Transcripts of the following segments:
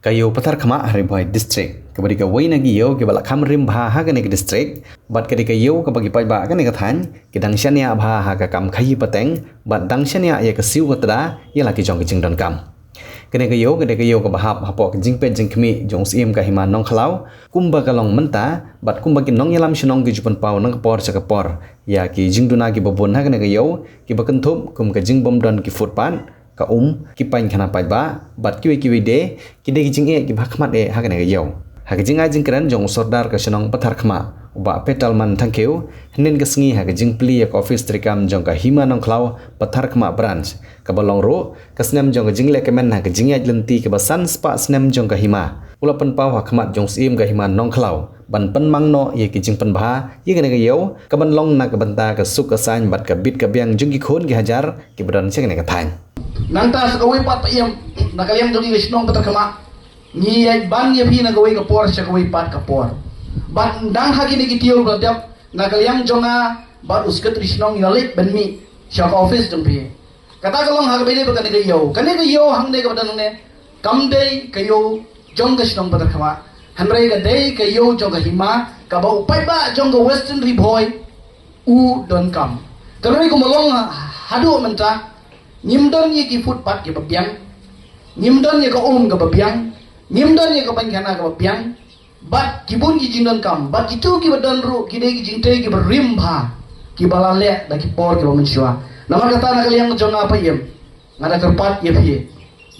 kayo patar kama hari boy district kabadi ka wai nagi yo ke bala kam rim bha ha kane ke district bat kadi ka yo ka bagi pai ba kane ka than ki dang shania bha ha ka kam khai pateng bat dang shania ya ka siu ka tada ya la ki jong ki jing don kam kane ka yo ka ba hap hapo ka jing pe jing khmi jong sim ka hima nong khalau kumba ka long menta bat kumba ki nong yalam shnong ki jupan pau nang por cha ka por ya ki jing duna ki babon ha kane ka yo ki ba kan thup kum ka jing bom don ki footpan ka ki pain khana pai ba bat kiwi de ki de ki jing e ki ba khmat e ha kane ka yo ha ki jing a jing kran jong sordar ka shnong pathar khma uba petal man thangkeu hnen ka sngi ha ka jing pli ka office trikam jong ka hima nong khlau pathar khma branch ka balong ro ka snem jong ka jing le kemen ha ka jing ya lenti ka ba san spa snem jong ka hima ula pen pau ha khmat jong sim ka hima nong khlau ban pen mang no ye ki jing pen bha ye kane ka yo ka ban long na ka banta ka suk ka san bat ka bit ka biang jung ki khon ki hajar ki badan se kane ka thain nanta sakawai pat payam nakaliam jogi wisnong patar kama ni ban ye phi nakawai ka por sakawai pat ka por ban dang hagi ni kitio badap nakaliam jonga bat uskat wisnong yalik benmi shop office jong phi kata kalong hag bele ba kane ka yo hang ne ka badan ne kam dei ka yo jong ka wisnong patar kama hanrei ka dei ka yo jong ka hima ka ba upai ba jong ka western riboy u don kam kaloi ko malong hadu menta nyimdon ye ki footpath ke babiang nyimdon ye ka ka babiang nyimdon ye ka bangana ka babiang bat kibun ki jindon kam bat itu ki badan ru ki de ki jinte ki berim bha ki balale da ki por ki mensua namar kata na kalian jong apa yem ngada kerpat ye phi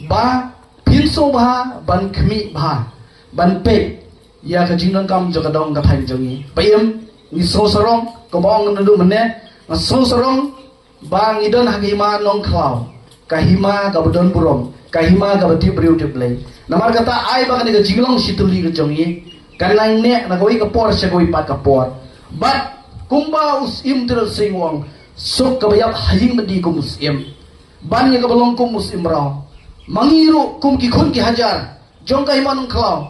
ba pinso bha ban khmi bha ban pe ya ka jindon kam jo ka dong ka thain jongi payem ni so sorong ko bong ndu menne so sorong bang idon hagima nong klau kahima ka bodon burom kahima ka bati briu tiplay namar kata ai ba kane ka jinglong situli ka jongi kanang ne na goi ka por se goi pat ka por bat kumba us im tir singwang sok ka bayap haying medi kum musim ban ye ka bolong kum musim raw mangiru kum ki khun ki hajar jong kahima nong klau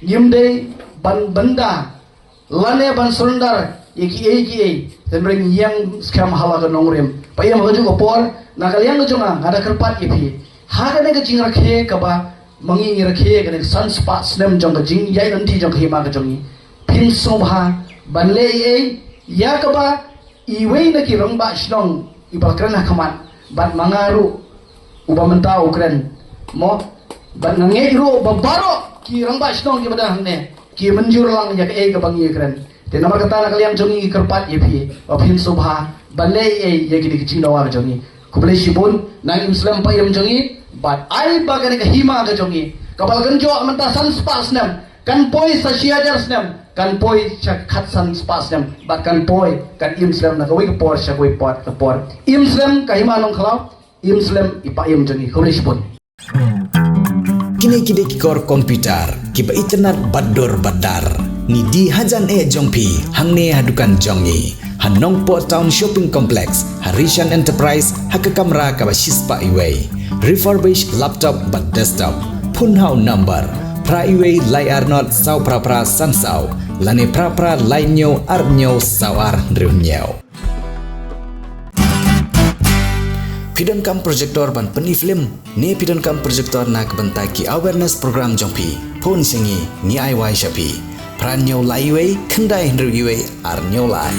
nyimde ban banda lane ban surrender eki dan ring yang skam halaga nongrem payam haju ko por na kalian jonga ada kerpat ipi haga ne jing rakhe ka ba mangi rakhe ka ne sun spa snem jong ka jing yai nanti jong hima ka jongi pin sobha banle ya ka ba iwei na ki rongba shnong ibakran khaman bat mangaru uba menta ukren mo ban nge ro babaro ki rongba shnong ki badan ne ki manjur lang ya ka bangi kren te namar kata na kalian jongi kerpat ye phi ophin subha banle ye gidi kicing dawa jongi kuble sibun nang islam pa yam jongi bat ai bagane ka hima ka jongi kabal ganjo amanta san spas nam kan poi sa siajar snam kan poi khat san spas nam bat kan poi kan islam na koi por sa koi pot ka por islam ka hima nong khalau islam ipa yam jongi kuble sibun kini kor komputer kiba internet bador badar ni di hajan jongpi hangne hadukan jongi hanong po town shopping complex Harishan Enterprise haka kamera ka shispa iway refurbished laptop but desktop punhau number pra iway layar not sau pra sansau lane pra lainyo arnyo sawar riunyo Pidon kam projector ban peni film ne pidon kam projector nak bentaki awareness program jongpi phone singi ni ai wai shapi pranyo laiwei kendai hendriwei arnyo lai